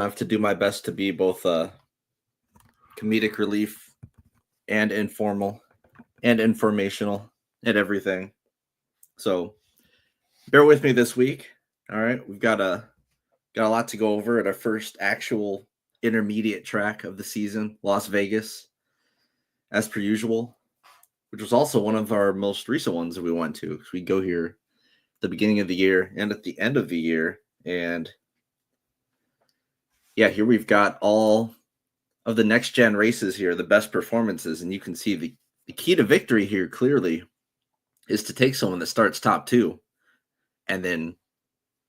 I have to do my best to be both comedic relief and informal and informational and everything. So bear with me this week. All right, we've got a lot to go over at our first actual intermediate track of the season, Las Vegas, as per usual, which was also one of our most recent ones that we went to because we go here at the beginning of the year and at the end of the year. And yeah, here we've got all of the next gen races here, the best performances, and you can see the key to victory here clearly is to take someone that starts top two and then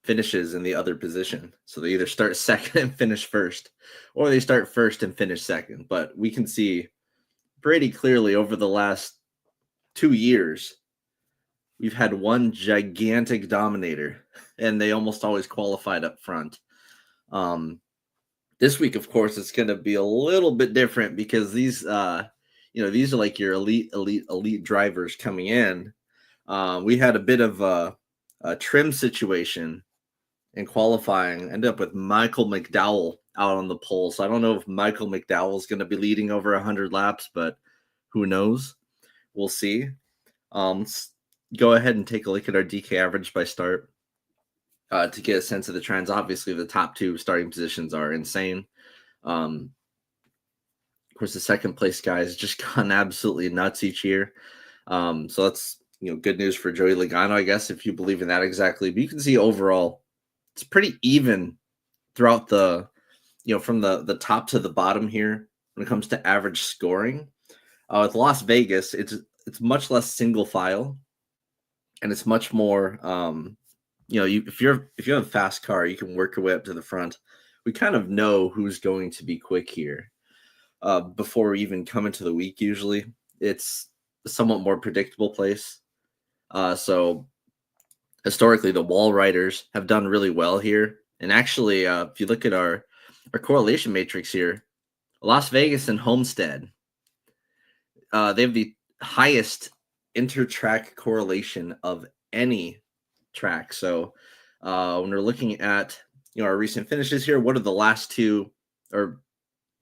finishes in the other position. So they either start second and finish first, or they start first and finish second. But we can see pretty clearly over the last 2 years, we've had one gigantic dominator, and they almost always qualified up front. This week, of course, it's going to be a little bit different because these are like your elite drivers coming in. We had a bit of a trim situation in qualifying. Ended up with Michael McDowell out on the pole. So I don't know if Michael McDowell is going to be leading over 100 laps, but who knows? We'll see. Let's go ahead and take a look at our DK average by start to get a sense of the trends. Obviously, the top two starting positions are insane. Of course, the second place guys just gone absolutely nuts each year. So that's good news for Joey Logano, I guess, if you believe in that exactly. But you can see overall, it's pretty even throughout the, from the top to the bottom here when it comes to average scoring. With Las Vegas, it's much less single file, and it's much more. If you have a fast car, you can work your way up to the front. We kind of know who's going to be quick here before we even come into the week. Usually, it's a somewhat more predictable place. So historically, the wall riders have done really well here. And actually, if you look at our correlation matrix here, Las Vegas and Homestead, they have the highest inter-track correlation of any track. So when we're looking at our recent finishes here, what are the last two, or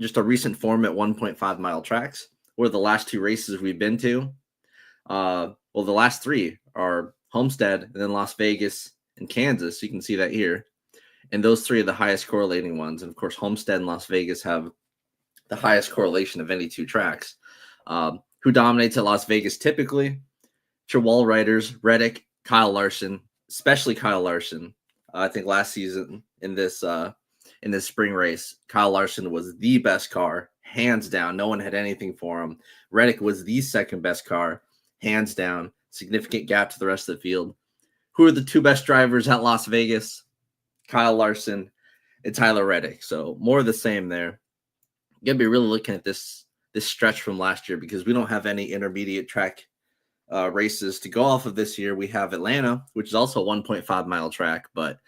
just a recent form at 1.5 mile tracks? What are the last two races we've been to? Well, the last three are Homestead and then Las Vegas and Kansas. You can see that here. And those three are the highest correlating ones. And of course, Homestead and Las Vegas have the highest correlation of any two tracks. Who dominates at Las Vegas typically? It's your wall riders, Reddick, Kyle Larson, especially Kyle Larson. I think last season in this spring race, Kyle Larson was the best car, hands down. No one had anything for him. Reddick was the second best car, hands down. Significant gap to the rest of the field. Who are the two best drivers at Las Vegas? Kyle Larson and Tyler Reddick. So more of the same there. You gotta be really looking at this stretch from last year because we don't have any intermediate track races to go off of this year. We have Atlanta, which is also a 1.5 mile track, but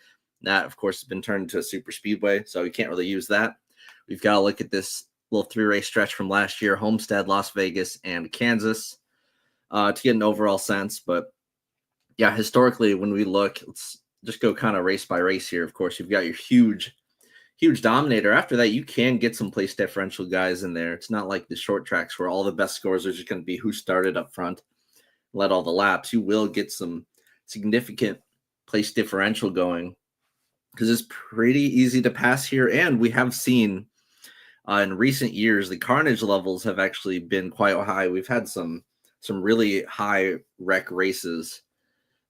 that, of course, has been turned into a super speedway, so we can't really use that. We've got to look at this little 3-race stretch from last year, Homestead, Las Vegas, and Kansas, to get an overall sense. But yeah, historically, when we look, let's just go kind of race by race here. Of course, you've got your huge dominator. After that, you can get some place differential guys in there. It's not like the short tracks where all the best scores are just going to be who started up front, led all the laps. You will get some significant place differential going because it's pretty easy to pass here. And we have seen in recent years, the carnage levels have actually been quite high. We've had some really high wreck races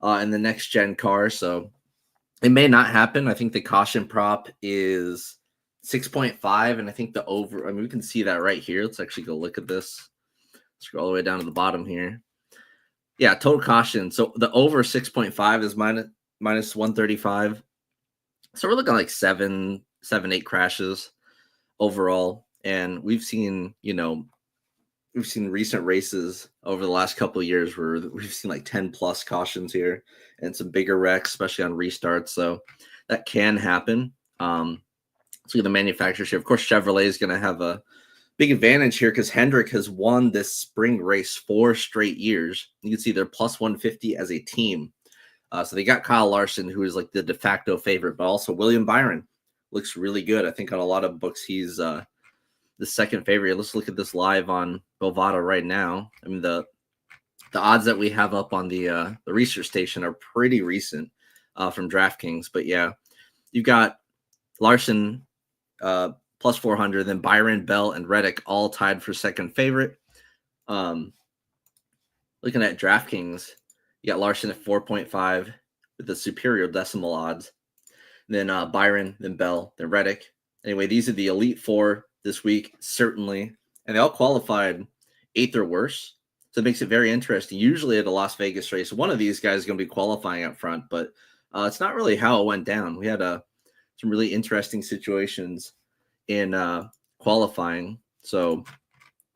in the next gen car. So it may not happen. I think the caution prop is 6.5, and I think the over, I mean, we can see that right here. Let's actually go look at this. Scroll all the way down to the bottom here. Yeah, total caution. So the over 6.5 is minus 135. So we're looking like 7, 8 crashes overall. And we've seen, recent races over the last couple of years where we've seen like 10 plus cautions here and some bigger wrecks, especially on restarts. So that can happen. So the manufacturers here, of course, Chevrolet is going to have a big advantage here because Hendrick has won this spring race 4 straight years. You can see they're plus 150 as a team. So they got Kyle Larson, who is like the de facto favorite, but also William Byron, looks really good. I think on a lot of books he's the second favorite. Let's look at this live on Bovada right now. I mean the odds that we have up on the research station are pretty recent from DraftKings, but yeah, you've got Larson plus 400, then Byron, Bell, and Reddick all tied for second favorite. Looking at DraftKings, you got Larson at 4.5 with the superior decimal odds. Then Byron, then Bell, then Reddick. Anyway, these are the Elite Four this week, certainly. And they all qualified 8th or worse. So it makes it very interesting. Usually at a Las Vegas race, one of these guys is going to be qualifying up front, but it's not really how it went down. We had some really interesting situations in qualifying. So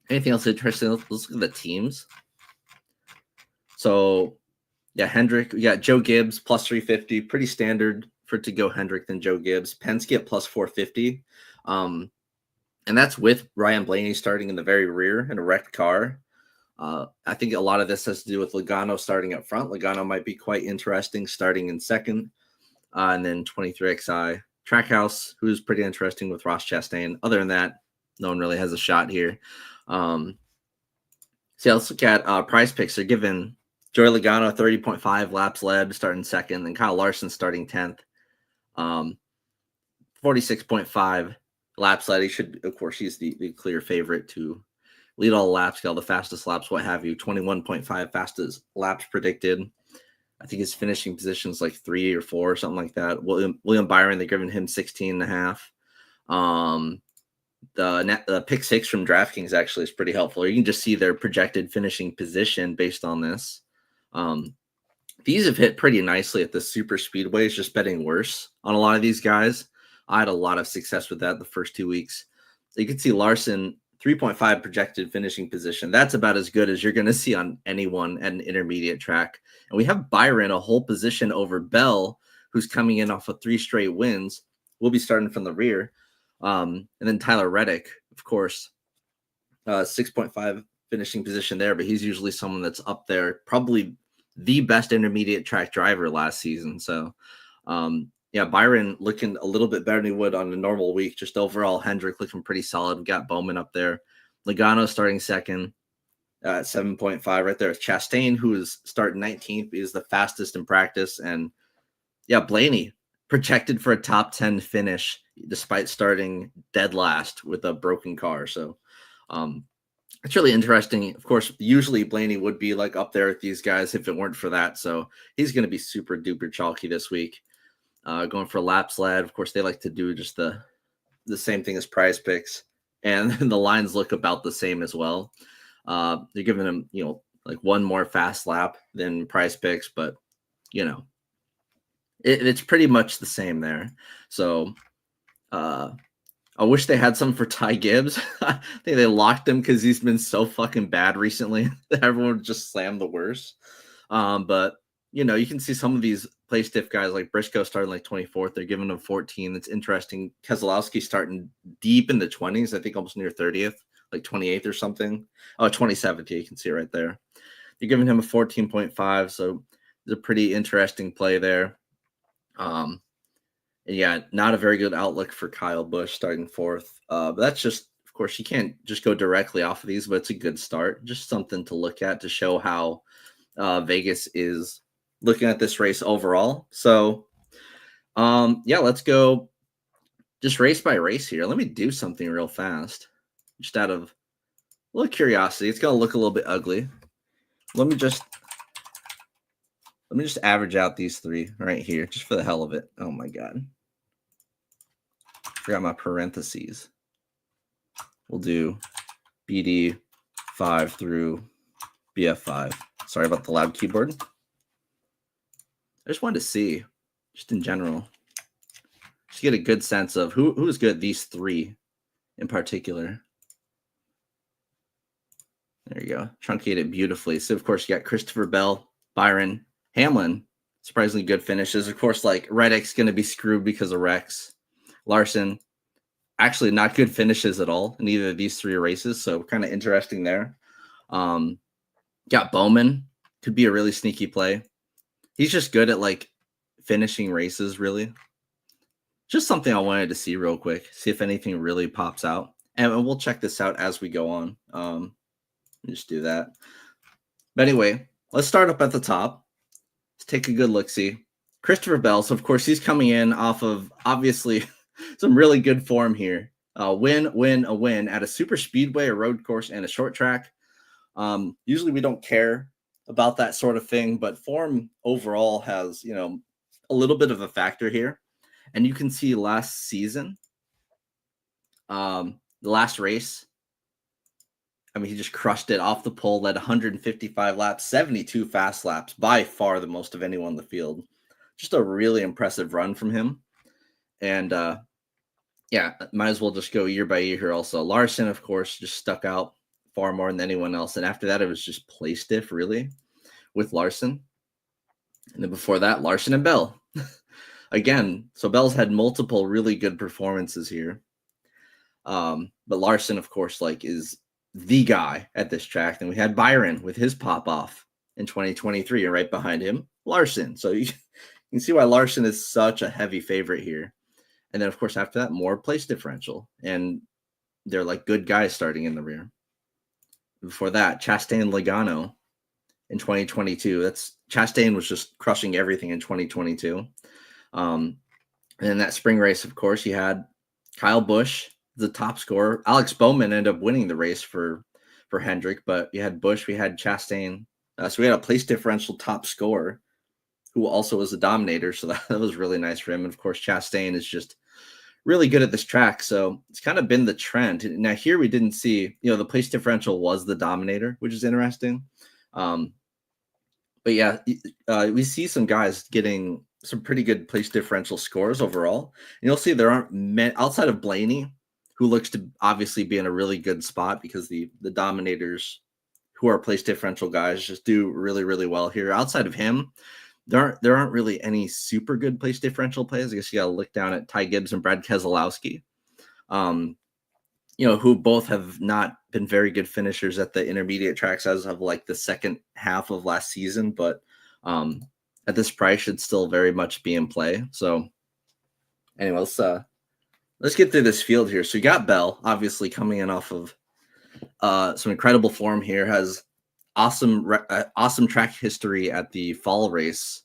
anything else interesting? Let's look at the teams. So yeah, Hendrick, we got Joe Gibbs plus 350, pretty standard for it to go Hendrick than Joe Gibbs. Penske at plus 450. And that's with Ryan Blaney starting in the very rear in a wrecked car. I think a lot of this has to do with Logano starting up front. Logano might be quite interesting starting in second. And then 23XI Trackhouse, who's pretty interesting with Ross Chastain. Other than that, no one really has a shot here. So yeah, let's look at prize picks. They're given Joey Logano 30.5 laps led starting second, and Kyle Larson starting 10th. 46.5 laps led. He should, of course, he's the clear favorite to lead all the laps, get all the fastest laps, what have you. 21.5 fastest laps predicted. I think his finishing position is like 3 or 4 or something like that. William Byron, they're giving him 16.5. The pick 6 from DraftKings actually is pretty helpful. You can just see their projected finishing position based on this. These have hit pretty nicely at the super speedways, just betting worse on a lot of these guys. I had a lot of success with that the first 2 weeks. So you can see Larson 3.5 projected finishing position. That's about as good as you're going to see on anyone at an intermediate track. And we have Byron a whole position over Bell, who's coming in off of 3 straight wins. We'll be starting from the rear. And then Tyler Reddick, of course, 6.5 finishing position there, but he's usually someone that's up there, probably the best intermediate track driver last season. So, yeah, Byron looking a little bit better than he would on a normal week. Just overall, Hendrick looking pretty solid. We got Bowman up there. Logano starting second at 7.5 right there. Chastain, who is starting 19th, is the fastest in practice. And yeah, Blaney projected for a top 10 finish despite starting dead last with a broken car. So it's really interesting. Of course, usually Blaney would be like up there with these guys if it weren't for that. So he's going to be super duper chalky this week. Going for laps led. Of course, they like to do just the same thing as prize picks. And the lines look about the same as well. They're giving him, like one more fast lap than prize picks, but, it's pretty much the same there. So I wish they had some for Ty Gibbs. I think they locked him because he's been so fucking bad recently that everyone just slammed the worst. But, you can see some of these play stiff guys like Briscoe starting like 24th. They're giving him 14. That's interesting. Keselowski starting deep in the 20s, I think almost near 30th, like 28th or something. Oh, 27th. Yeah, you can see it right there. You're giving him a 14.5. So it's a pretty interesting play there. And yeah, not a very good outlook for Kyle Busch starting 4th. But that's just, of course, you can't just go directly off of these, but it's a good start. Just something to look at to show how Vegas is looking at this race overall. So, yeah, let's go just race by race here. Let me do something real fast, just out of a little curiosity. It's going to look a little bit ugly. Let me just average out these 3 right here, just for the hell of it. Oh my God. Forgot my parentheses. We'll do BD 5 through BF 5. Sorry about the loud keyboard. I just wanted to see, just in general, just get a good sense of who is good at these 3 in particular. There you go. Truncate it beautifully. So, of course, you got Christopher Bell, Byron, Hamlin. Surprisingly good finishes. Of course, like Reddick's going to be screwed because of Rex. Larson, actually not good finishes at all in either of these 3 races. So, kind of interesting there. Got Bowman. Could be a really sneaky play. He's just good at like finishing races, really. just something I wanted to see real quick, see if anything really pops out. And we'll check this out as we go on. Just do that. But anyway, let's start up at the top. Let's take a good look-see. Christopher Bell, so of course he's coming in off of obviously some really good form here. A win at a super speedway, a road course, and a short track. Usually we don't care about that sort of thing, but form overall has, a little bit of a factor here. And you can see last season, the last race, I mean, he just crushed it off the pole, led 155 laps, 72 fast laps, by far the most of anyone in the field. Just a really impressive run from him. And yeah, might as well just go year by year here also. Larson, of course, just stuck out far more than anyone else. And after that, it was just place diff, really, with Larson. And then before that, Larson and Bell. Again, so Bell's had multiple really good performances here. But Larson, of course, is the guy at this track. Then we had Byron with his pop off in 2023, and right behind him, Larson. So you can see why Larson is such a heavy favorite here. And then, of course, after that, more place differential. And they're good guys starting in the rear. Before that, Chastain Logano in 2022. Chastain was just crushing everything in 2022. And in that spring race, of course, you had Kyle Busch, the top scorer. Alex Bowman ended up winning the race for Hendrick, but you had Busch, we had Chastain. So we had a place differential top scorer who also was a dominator. So that was really nice for him. And of course, Chastain is just really good at this track. So it's kind of been the trend. Now here we didn't see, the place differential was the dominator, which is interesting. But yeah, we see some guys getting some pretty good place differential scores overall. And you'll see there aren't many outside of Blaney, who looks to obviously be in a really good spot because the dominators who are place differential guys just do really, really well here. Outside of him, there aren't really any super good place differential plays. I guess you got to look down at Ty Gibbs and Brad Keselowski, who both have not been very good finishers at the intermediate tracks as of the second half of last season, but at this price should still very much be in play. So anyway, let's get through this field here. So you got Bell, obviously coming in off of some incredible form here, has awesome track history at the fall race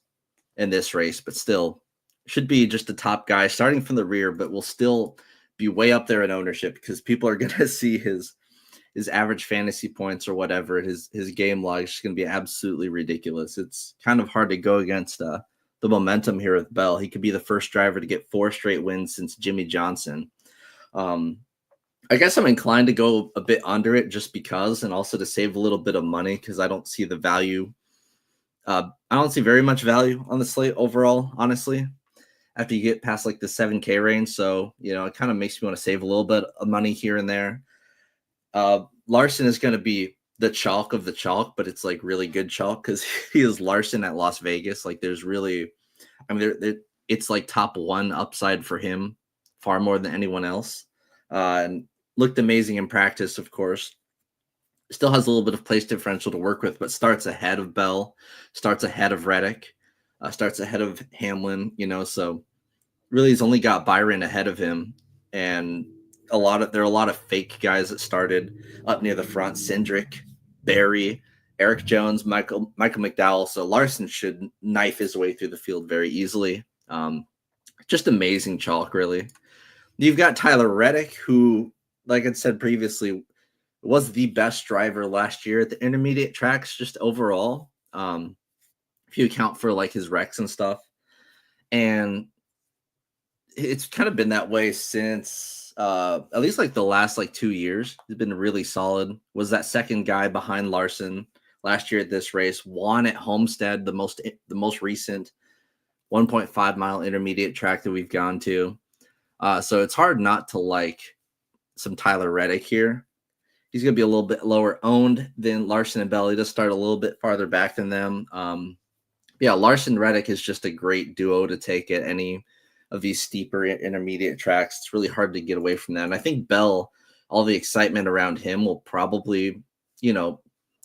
in this race, but still should be just a top guy starting from the rear, but will still be way up there in ownership because people are going to see his average fantasy points or whatever. His game log is going to be absolutely ridiculous. It's kind of hard to go against the momentum here with Bell. He could be the first driver to get 4 straight wins since Jimmy Johnson. I guess I'm inclined to go a bit under it just because, and also to save a little bit of money because I don't see the value. I don't see very much value on the slate overall, honestly, after you get past the 7K range. So, it kind of makes me want to save a little bit of money here and there. Larson is going to be the chalk of the chalk, but it's really good chalk because he is Larson at Las Vegas. There's really, it's top 1 upside for him far more than anyone else. And looked amazing in practice, of course. Still has a little bit of place differential to work with, but starts ahead of Bell, starts ahead of Reddick, starts ahead of Hamlin, so really he's only got Byron ahead of him. And there are a lot of fake guys that started up near the front: Cindric, Barry, Eric Jones, Michael McDowell. So Larson should knife his way through the field very easily. Just amazing chalk, really. You've got Tyler Reddick, who, like I said previously, was the best driver last year at the intermediate tracks, just overall. If you account for his wrecks and stuff. And it's kind of been that way since at least the last 2 years. He's been really solid. Was that second guy behind Larson last year at this race. Won at Homestead, the most recent 1.5 mile intermediate track that we've gone to. So it's hard not to like some Tyler Reddick here. He's going to be a little bit lower owned than Larson and Bell. He does start a little bit farther back than them. Yeah, Larson Reddick is just a great duo to take at any of these steeper intermediate tracks. It's really hard to get away from that. And I think Bell, all the excitement around him will probably,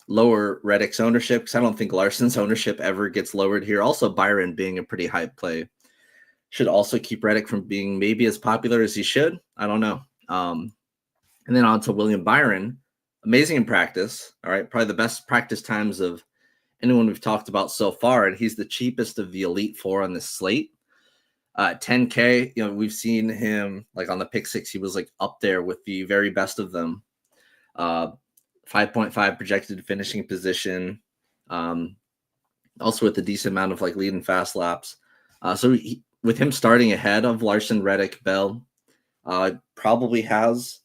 lower Reddick's ownership, because I don't think Larson's ownership ever gets lowered here. Also, Byron being a pretty high play should also keep Reddick from being maybe as popular as he should. I don't know. And then on to William Byron. Amazing in practice. All right. Probably the best practice times of anyone we've talked about so far. And he's the cheapest of the Elite Four on this slate. 10K, we've seen him like on the pick six. He was like up there with the very best of them. 5.5 projected finishing position. Also with a decent amount of like lead and fast laps. With him starting ahead of Larson, Reddick, Bell, probably has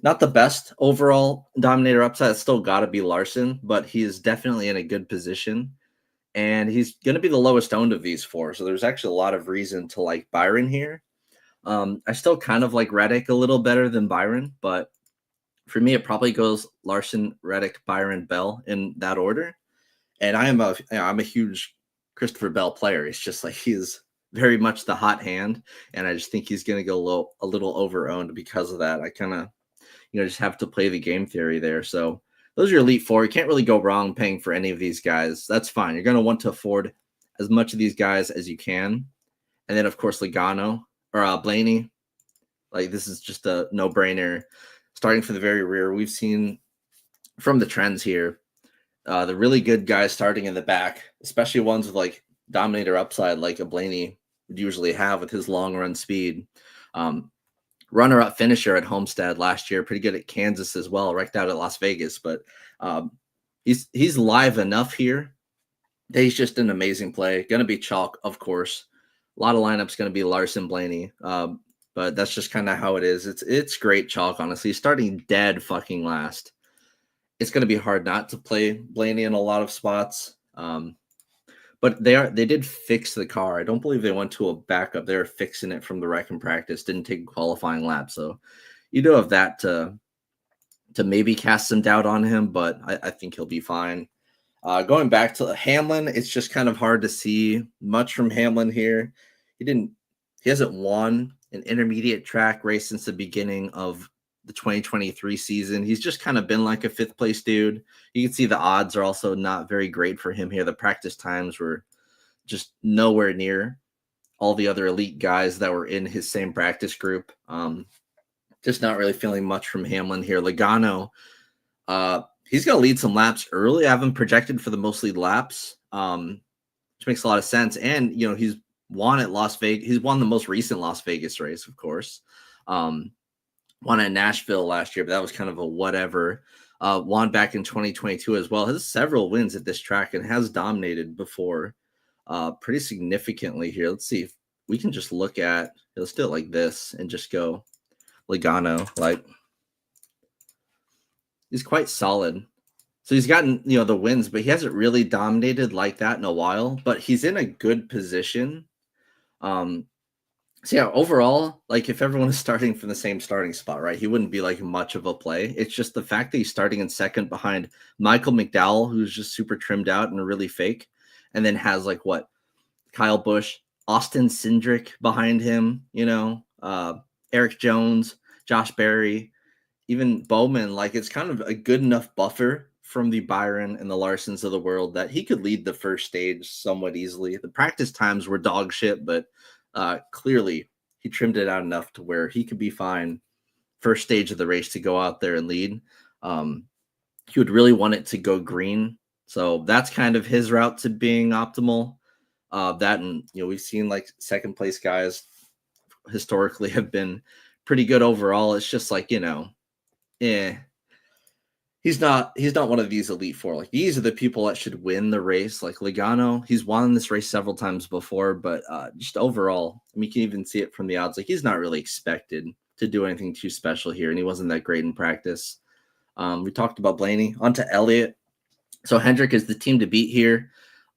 not the best overall dominator upside. It's still got to be Larson, but he is definitely in a good position. And he's going to be the lowest owned of these four. So there's actually a lot of reason to like Byron here. I still kind of like Reddick a little better than Byron, but for me, it probably goes Larson, Reddick, Byron, Bell in that order. And I'm a huge Christopher Bell player. It's just like he's very much the hot hand, and I just think he's going to go a little over-owned because of that. I kind of, just have to play the game theory there. So those are your Elite Four. You can't really go wrong paying for any of these guys. That's fine. You're going to want to afford as much of these guys as you can. And then, of course, Logano or Blaney. Like, this is just a no-brainer. Starting from the very rear, we've seen from the trends here, the really good guys starting in the back, especially ones with like dominator upside like a Blaney would usually have with his long run speed. Runner-up finisher at Homestead last year, pretty good at Kansas as well, wrecked out at Las Vegas. But he's live enough here that he's just an amazing play. Going to be chalk, of course. A lot of lineups going to be Larson, Blaney. But that's just kind of how it is. It's great chalk, honestly. Starting dead fucking last. It's going to be hard not to play Blaney in a lot of spots. But they did fix the car. I don't believe they went to a backup. They were fixing it from the wreck in practice. Didn't take a qualifying lap. So you do have that to maybe cast some doubt on him, but I think he'll be fine. Going back to Hamlin, it's just kind of hard to see much from Hamlin here. He hasn't won an intermediate track race since the beginning of the 2023 season. He's just kind of been like a fifth place dude. You can see the odds are also not very great for him here. The practice times were just nowhere near all the other elite guys that were in his same practice group. Just not really feeling much from Hamlin here. Logano, he's going to lead some laps early. I have him projected for the most lead laps, which makes a lot of sense. And, he's won at Las Vegas. He's won the most recent Las Vegas race, of course. Won at Nashville last year, but that was kind of a whatever. Won back in 2022 as well. Has several wins at this track and has dominated before pretty significantly here. Let's see if we can just look at, let's do it like this and just go Logano. Like, he's quite solid. So he's gotten, the wins, but he hasn't really dominated like that in a while, but he's in a good position. So yeah, overall, like if everyone is starting from the same starting spot, right, he wouldn't be like much of a play. It's just the fact that he's starting in second behind Michael McDowell, who's just super trimmed out and really fake, and then has like Kyle Busch, Austin Cindric behind him, Eric Jones, Josh Berry, even Bowman. Like, it's kind of a good enough buffer from the Byron and the Larsons of the world that he could lead the first stage somewhat easily. The practice times were dog shit, but clearly he trimmed it out enough to where he could be fine first stage of the race to go out there and lead. He would really want it to go green. So that's kind of his route to being optimal. That, and we've seen like second place guys historically have been pretty good overall. It's just like, he's not one of these elite four. Like, these are the people that should win the race. Like Logano, he's won this race several times before, but just overall, you can even see it from the odds. Like, he's not really expected to do anything too special here, and he wasn't that great in practice. We talked about Blaney. On to Elliott. So Hendrick is the team to beat here.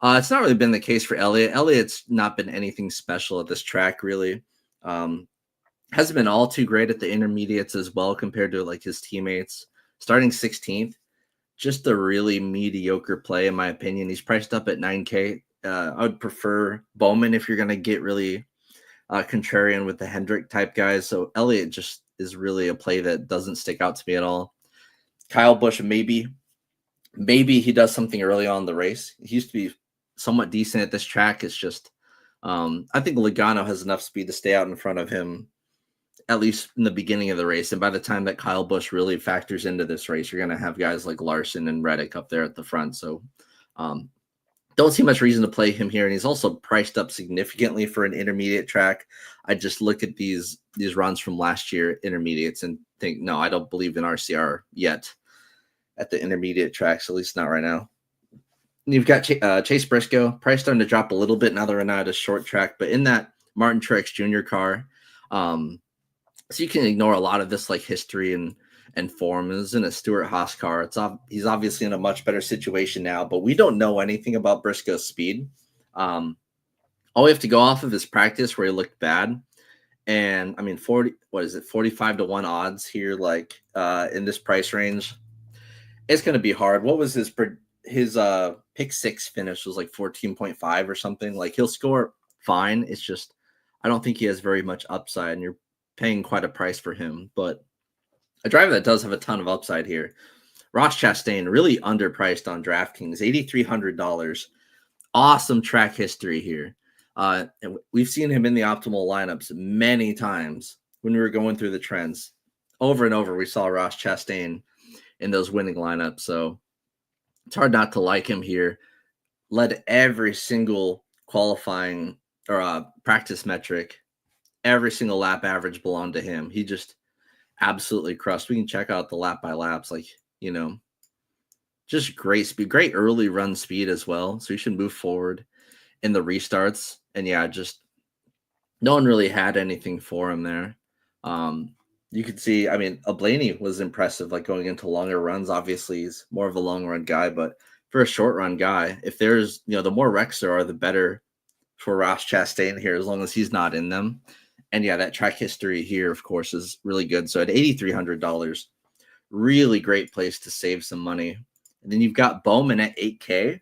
It's not really been the case for Elliott. Elliott's not been anything special at this track, really. Hasn't been all too great at the intermediates as well compared to like his teammates. Starting 16th, just a really mediocre play, in my opinion. He's priced up at 9K. I would prefer Bowman if you're going to get really contrarian with the Hendrick type guys. So Elliott just is really a play that doesn't stick out to me at all. Kyle Busch, maybe he does something early on in the race. He used to be somewhat decent at this track. It's just I think Logano has enough speed to stay out in front of him, at least in the beginning of the race. And by the time that Kyle Busch really factors into this race, you're going to have guys like Larson and Reddick up there at the front. So don't see much reason to play him here. And he's also priced up significantly for an intermediate track. I just look at these runs from last year, intermediates, and think, no, I don't believe in RCR yet at the intermediate tracks, at least not right now. And you've got Chase Briscoe, price starting to drop a little bit now that we're not at a short track, but in that Martin Truex Jr. car, so you can ignore a lot of this like history and form. This is in a Stewart Haas car. He's obviously in a much better situation now, but we don't know anything about Briscoe's speed. All we have to go off of is practice where he looked bad. And I mean, 45 to 1 odds here, like in this price range. It's going to be hard. What was his pick 6 finish was like 14.5 or something. Like he'll score fine. It's just, I don't think he has very much upside, and you're paying quite a price for him. But a driver that does have a ton of upside here, Ross Chastain, really underpriced on DraftKings, $8,300. Awesome track history here. And we've seen him in the optimal lineups many times when we were going through the trends. Over and over, we saw Ross Chastain in those winning lineups. So it's hard not to like him here. Led every single qualifying or practice metric. Every single lap average belonged to him. He just absolutely crushed. We can check out the lap by laps, like, just great speed, great early run speed as well. So you should move forward in the restarts. And yeah, just no one really had anything for him there. You could see, I mean, Blaney was impressive, like going into longer runs. Obviously, he's more of a long run guy, but for a short run guy, if there's, the more wrecks there are, the better for Ross Chastain here, as long as he's not in them. And yeah, that track history here, of course, is really good. So at $8,300, really great place to save some money. And then you've got Bowman at $8K,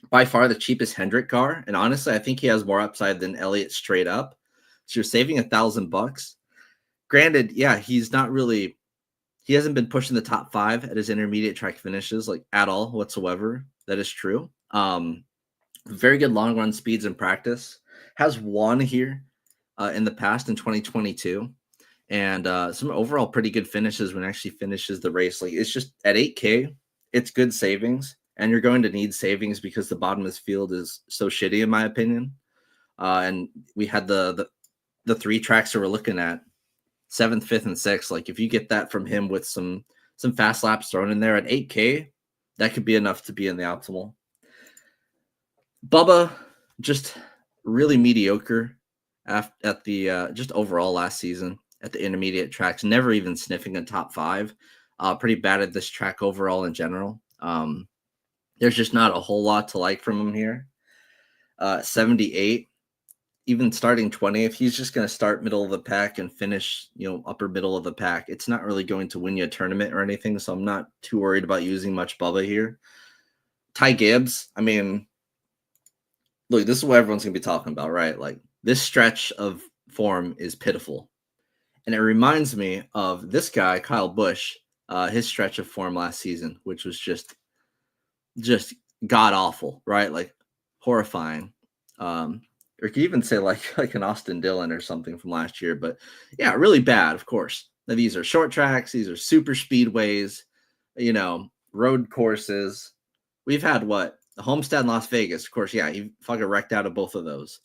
by far the cheapest Hendrick car. And honestly, I think he has more upside than Elliott straight up. So you're saving $1,000. Granted, yeah, he hasn't been pushing the top 5 at his intermediate track finishes, like at all whatsoever. That is true. Very good long run speeds in practice. Has won here in the past in 2022. And some overall pretty good finishes when actually finishes the race. Like, it's just at $8K, it's good savings. And you're going to need savings because the bottom of this field is so shitty, in my opinion. And we had the 3 tracks that we're looking at, 7th, 5th, and 6th. Like, if you get that from him with some fast laps thrown in there at $8K, that could be enough to be in the optimal. Bubba, just really mediocre at the just overall last season at the intermediate tracks, never even sniffing a top 5. Pretty bad at this track overall in general. There's just not a whole lot to like from him here. 78, even starting 20th, he's just going to start middle of the pack and finish, upper middle of the pack. It's not really going to win you a tournament or anything, so I'm not too worried about using much Bubba here. Ty Gibbs, I mean, look, this is what everyone's going to be talking about, right? Like, this stretch of form is pitiful. And it reminds me of this guy, Kyle Busch, his stretch of form last season, which was just god awful, right? Like, horrifying. Or you could even say like an Austin Dillon or something from last year. But yeah, really bad, of course. Now, these are short tracks. These are super speedways, road courses. We've had what? Homestead in Las Vegas. Of course, yeah, he fucking wrecked out of both of those.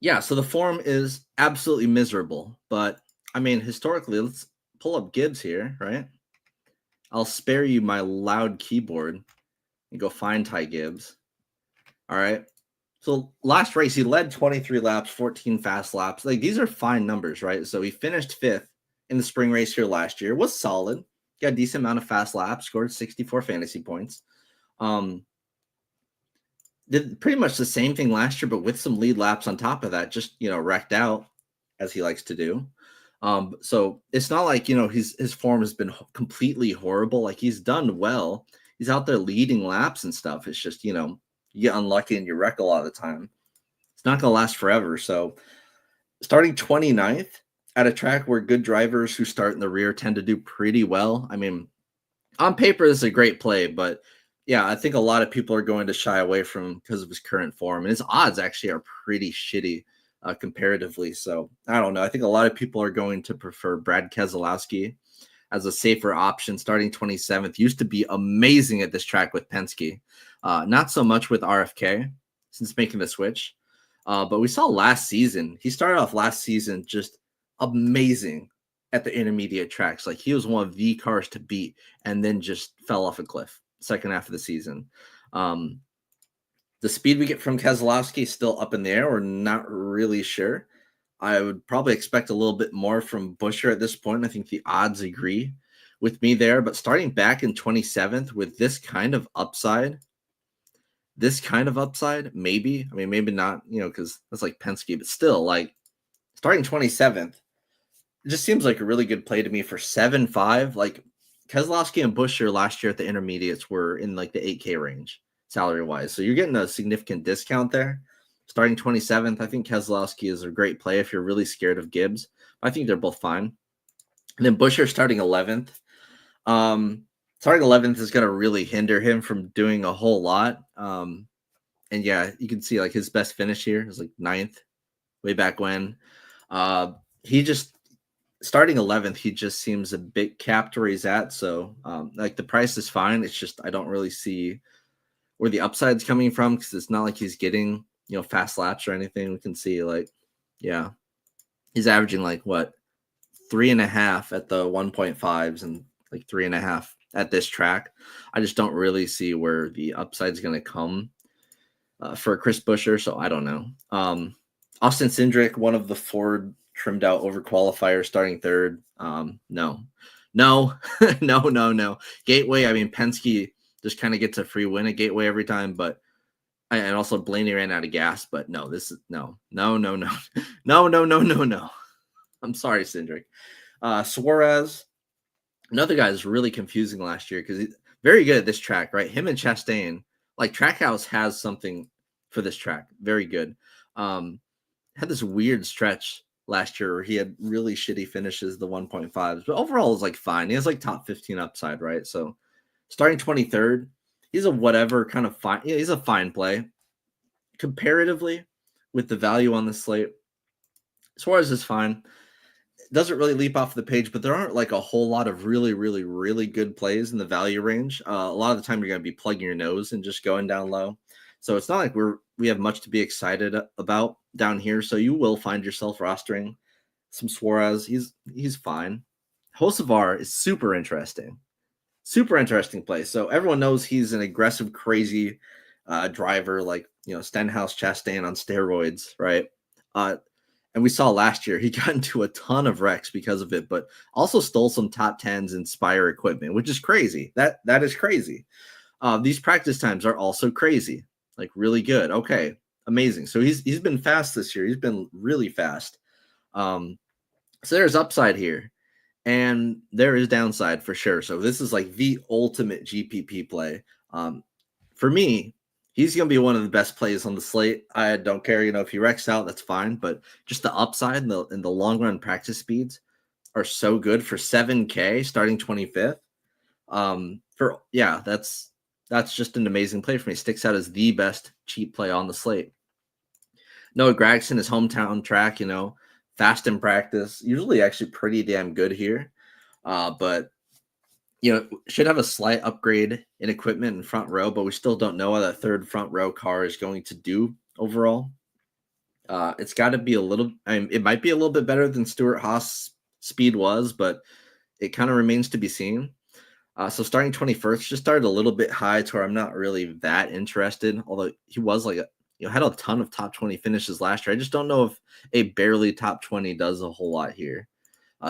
Yeah, so the form is absolutely miserable. But, I mean, historically, let's pull up Gibbs here, right? I'll spare you my loud keyboard and go find Ty Gibbs. All right. So last race, he led 23 laps, 14 fast laps. Like, these are fine numbers, right? So he finished 5th in the spring race here last year. Was solid. Got a decent amount of fast laps. Scored 64 fantasy points. Did pretty much the same thing last year, but with some lead laps on top of that. Just, wrecked out, as he likes to do. So it's not like, his form has been completely horrible. Like, he's done well. He's out there leading laps and stuff. It's just, you get unlucky and you wreck a lot of the time. It's not going to last forever. So starting 29th at a track where good drivers who start in the rear tend to do pretty well. I mean, on paper, this is a great play, but Yeah, I think a lot of people are going to shy away from him because of his current form, and his odds actually are pretty shitty comparatively. So I don't know. I think a lot of people are going to prefer Brad Keselowski as a safer option. Starting 27th, used to be amazing at this track with Penske, not so much with RFK since making the switch. But we saw last season, he started off last season just amazing at the intermediate tracks. Like he was one of the cars to beat and then just fell off a cliff second half of the season. Um, the speed we get from Keselowski is still up in the air. We're not really sure. I would probably expect a little bit more from Buescher at this point. I think the odds agree with me there. But starting back in 27th with this kind of upside, maybe. I mean, maybe not, because that's like Penske, but still, like starting 27th, it just seems like a really good play to me for 7-5. Like Keselowski and Buescher last year at the intermediates were in like the 8K range salary wise. So you're getting a significant discount there. Starting 27th, I think Keselowski is a great play if you're really scared of Gibbs. I think they're both fine. And then Buescher starting 11th. Starting 11th is going to really hinder him from doing a whole lot. And yeah, you can see like his best finish here is like 9th way back when. He just starting 11th, he just seems a bit capped where he's at. So like the price is fine. It's just I don't really see where the upside's coming from because it's not like he's getting fast laps or anything. We can see like, yeah, he's averaging like what 3.5 at the 1.5s and like 3.5 at this track. I just don't really see where the upside's going to come for Chris Buescher. So I don't know. Austin Cindric, one of the Ford trimmed out over qualifiers, starting 3rd. No. Gateway. I mean, Penske just kind of gets a free win at Gateway every time, but and also Blaney ran out of gas. But no, this is no. I'm sorry, Cindric. Suarez, another guy is really confusing last year because he's very good at this track, right? Him and Chastain, like Trackhouse has something for this track. Very good. Had this weird stretch last year where he had really shitty finishes, the 1.5s, but overall is like fine. He has like top 15 upside, right? So starting 23rd, he's a whatever kind of fine. Yeah, he's a fine play comparatively with the value on the slate. Suarez is fine. Doesn't really leap off the page, but there aren't like a whole lot of really, really, really good plays in the value range. A lot of the time you're going to be plugging your nose and just going down low. So it's not like we have much to be excited about down here. So you will find yourself rostering some Suarez. He's fine. Hocevar is super interesting play. So everyone knows he's an aggressive, crazy driver, like Stenhouse, Chastain on steroids, right? And we saw last year he got into a ton of wrecks because of it, but also stole some top 10s Inspire equipment, which is crazy. That is crazy. These practice times are also crazy, like really good. Okay, amazing. So he's been fast this year. He's been really fast. So there's upside here, and there is downside for sure. So this is like the ultimate GPP play. For me, he's going to be one of the best plays on the slate. I don't care, if he wrecks out, that's fine. But just the upside and the long run practice speeds are so good for 7K starting 25th. That's just an amazing play for me. Sticks out as the best cheap play on the slate. Noah Gragson, his hometown track, fast in practice, usually actually pretty damn good here. But should have a slight upgrade in equipment in front row, but we still don't know how that third front row car is going to do overall. It's got to be it might be a little bit better than Stuart Haas speed was, but it kind of remains to be seen. So starting 21st, just started a little bit high to where I'm not really that interested, although he was like had a ton of top 20 finishes last year. I just don't know if a barely top 20 does a whole lot here.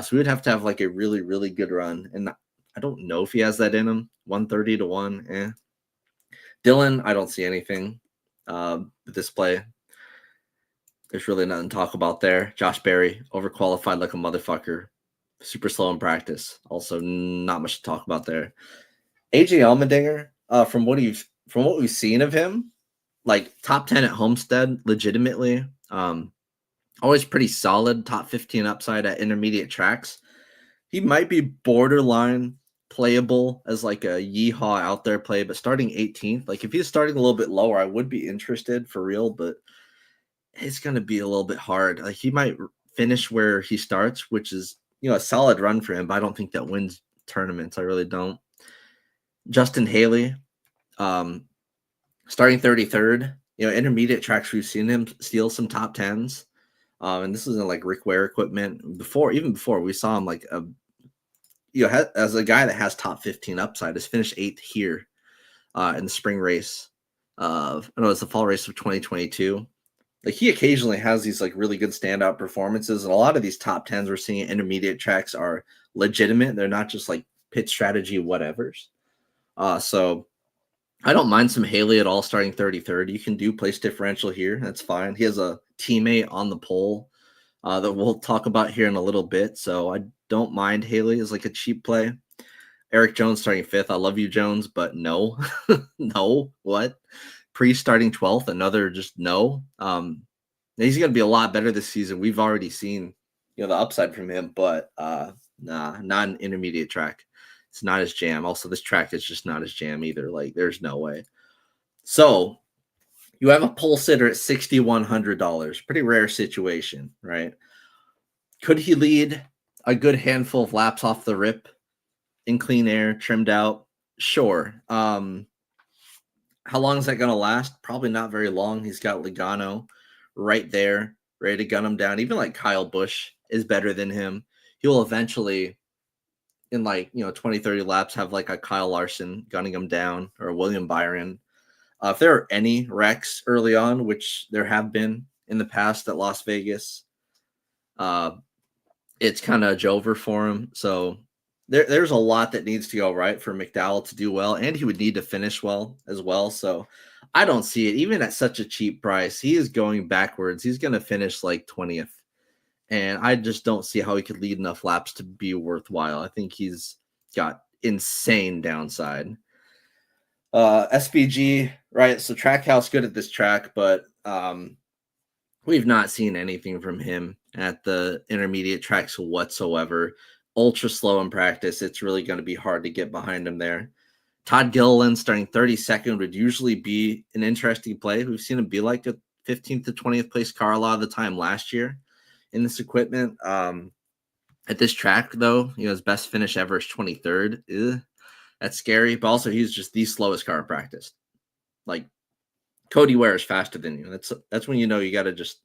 So we would have to have like a really, really good run. And I don't know if he has that in him. 130 to 1. Dylan, I don't see anything with this play. There's really nothing to talk about there. Josh Berry, overqualified like a motherfucker. Super slow in practice. Also, not much to talk about there. AJ Allmendinger, from what we've seen of him, like top 10 at Homestead, legitimately. Always pretty solid, top 15 upside at intermediate tracks. He might be borderline playable as like a yeehaw out there play, but starting 18th, like if he's starting a little bit lower, I would be interested for real, but it's going to be a little bit hard. Like he might finish where he starts, which is, a solid run for him, but I don't think that wins tournaments. I really don't. Justin Haley, starting 33rd, intermediate tracks, we've seen him steal some top tens. And this isn't like Rick Ware equipment. Even before we saw him like as a guy that has top 15 upside, has finished 8th here in the spring race. It's the fall race of 2022. Like he occasionally has these like really good standout performances, and a lot of these top tens we're seeing at intermediate tracks are legitimate. They're not just like pit strategy whatevers. So I don't mind some Haley at all starting 33rd. You can do place differential here. That's fine. He has a teammate on the pole that we'll talk about here in a little bit. So I don't mind Haley as like a cheap play. Eric Jones starting 5th. I love you, Jones, but no. No. What? Priest starting 12th. Another just no. He's going to be a lot better this season. We've already seen, the upside from him, but nah, not an intermediate track. It's not his jam. Also, this track is just not his jam either. Like, there's no way. So, you have a pole sitter at $6,100. Pretty rare situation, right? Could he lead a good handful of laps off the rip in clean air, trimmed out? Sure. How long is that going to last? Probably not very long. He's got Logano right there, ready to gun him down. Even like Kyle Busch is better than him. He will eventually, in 20, 30 laps, have like a Kyle Larson gunning him down, or a William Byron. If there are any wrecks early on, which there have been in the past at Las Vegas, it's kind of Jover for him. So there's a lot that needs to go right for McDowell to do well, and he would need to finish well as well. So I don't see it. Even at such a cheap price, he is going backwards. He's going to finish like 20th. And I just don't see how he could lead enough laps to be worthwhile. I think he's got insane downside. SVG, right? So Trackhouse good at this track, but we've not seen anything from him at the intermediate tracks whatsoever. Ultra slow in practice. It's really going to be hard to get behind him there. Todd Gilliland starting 32nd would usually be an interesting play. We've seen him be like a 15th to 20th place car a lot of the time last year in this equipment. At this track, though, his best finish ever is 23rd. That's scary, but also he's just the slowest car in practice. Like, Cody Ware is faster than you. That's when you got to just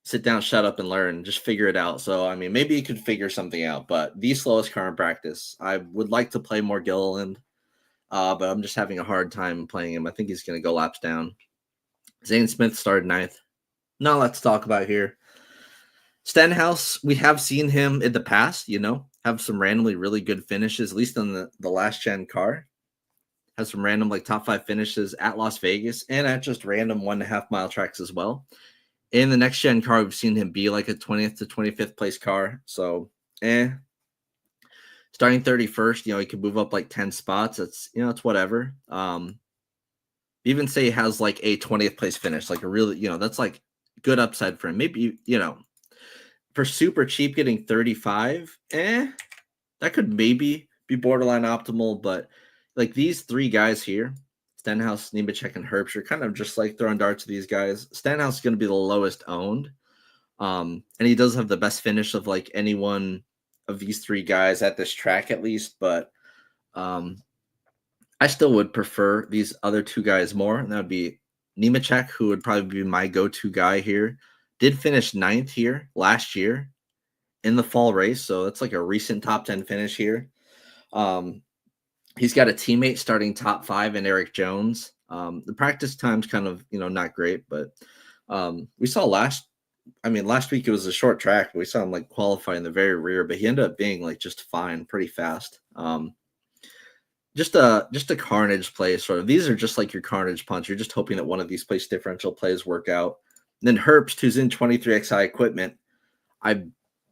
sit down, shut up, and learn. Just figure it out. So, I mean, maybe you could figure something out, but the slowest car in practice. I would like to play more Gilliland, but I'm just having a hard time playing him. I think he's going to go laps down. Zane Smith started 9th. Not a lot to talk about here. Stenhouse, we have seen him in the past, have some randomly really good finishes, at least on the last gen car. Has some random like top 5 finishes at Las Vegas and at just random 1.5 mile tracks as well. In the next gen car, we've seen him be like a 20th to 25th place car. So, starting 31st, he could move up like 10 spots. It's whatever. Even say he has like a 20th place finish, like a really, that's like good upside for him. Maybe, for super cheap, getting 35, that could maybe be borderline optimal. But like these 3 guys here, Stenhouse, Nemechek, and Herbst, you're kind of just like throwing darts to these guys. Stenhouse is going to be the lowest owned. And he does have the best finish of like any one of these 3 guys at this track, at least. But I still would prefer these other 2 guys more. And that would be Nemechek, who would probably be my go-to guy here. Did finish 9th here last year in the fall race. So that's like a recent top 10 finish here. He's got a teammate starting top 5 in Eric Jones. The practice time's kind of, not great, but we saw last week it was a short track. We saw him like qualify in the very rear, but he ended up being like just fine, pretty fast. Just a carnage play sort of. These are just like your carnage punch. You're just hoping that one of these place differential plays work out. And then Herbst, who's in 23XI equipment, I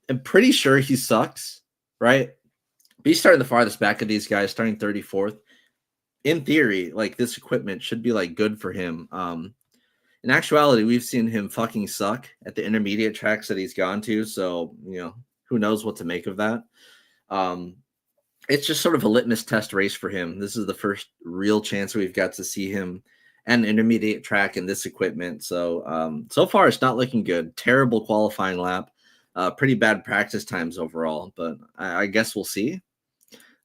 am pretty sure he sucks, right? But he's starting the farthest back of these guys, starting 34th. In theory, like this equipment should be like good for him. In actuality, we've seen him fucking suck at the intermediate tracks that he's gone to. So, who knows what to make of that. it's just sort of a litmus test race for him. This is the first real chance we've got to see him at an intermediate track in this equipment. So so far it's not looking good. Terrible qualifying lap, pretty bad practice times overall, but I guess we'll see.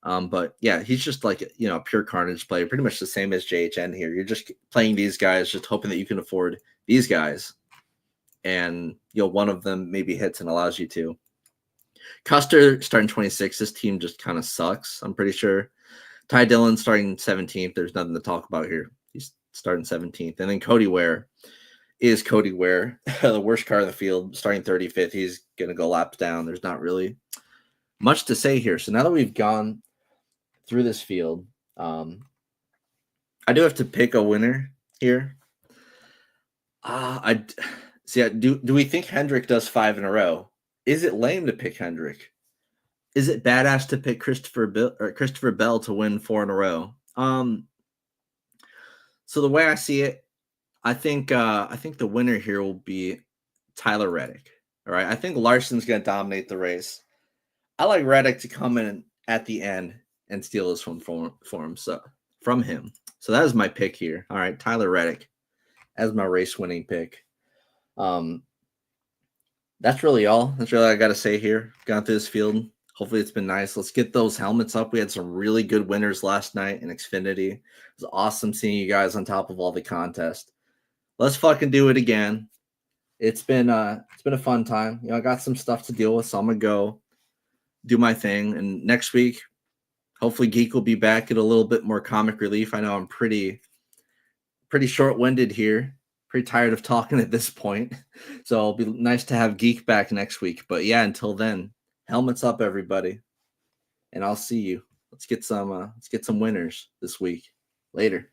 But yeah, he's just like, you know, a pure carnage player, pretty much the same as JHN here. You're just playing these guys, just hoping that you can afford these guys. And, you know, one of them maybe hits and allows you to. Custer starting 26th. This team just kind of sucks, I'm pretty sure. Ty Dillon starting 17th. There's nothing to talk about here. He's starting 17th. And then Cody Ware is Cody Ware, the worst car in the field, starting 35th. He's going to go laps down. There's not really much to say here. So now that we've gone through this field, I do have to pick a winner here. I see. Do we think Hendrick does 5 in a row? Is it lame to pick Hendrick? Is it badass to pick Christopher Bell to win 4 in a row? So the way I see it, I think the winner here will be Tyler Reddick. All right, I think Larson's going to dominate the race. I like Reddick to come in at the end and steal this one from him. So that is my pick here. All right, Tyler Reddick as my race winning pick. That's really all. That's really all I got to say here. Gone through this field. Hopefully it's been nice. Let's get those helmets up. We had some really good winners last night in Xfinity. It was awesome seeing you guys on top of all the contest. Let's fucking do it again. It's been a fun time. You know, I got some stuff to deal with, so I'm gonna go do my thing. And next week, hopefully Geek will be back at a little bit more comic relief. I know I'm pretty short-winded here. Pretty tired of talking at this point. So it'll be nice to have Geek back next week. But yeah, until then, helmets up, everybody. And I'll see you. Let's get some winners this week. Later.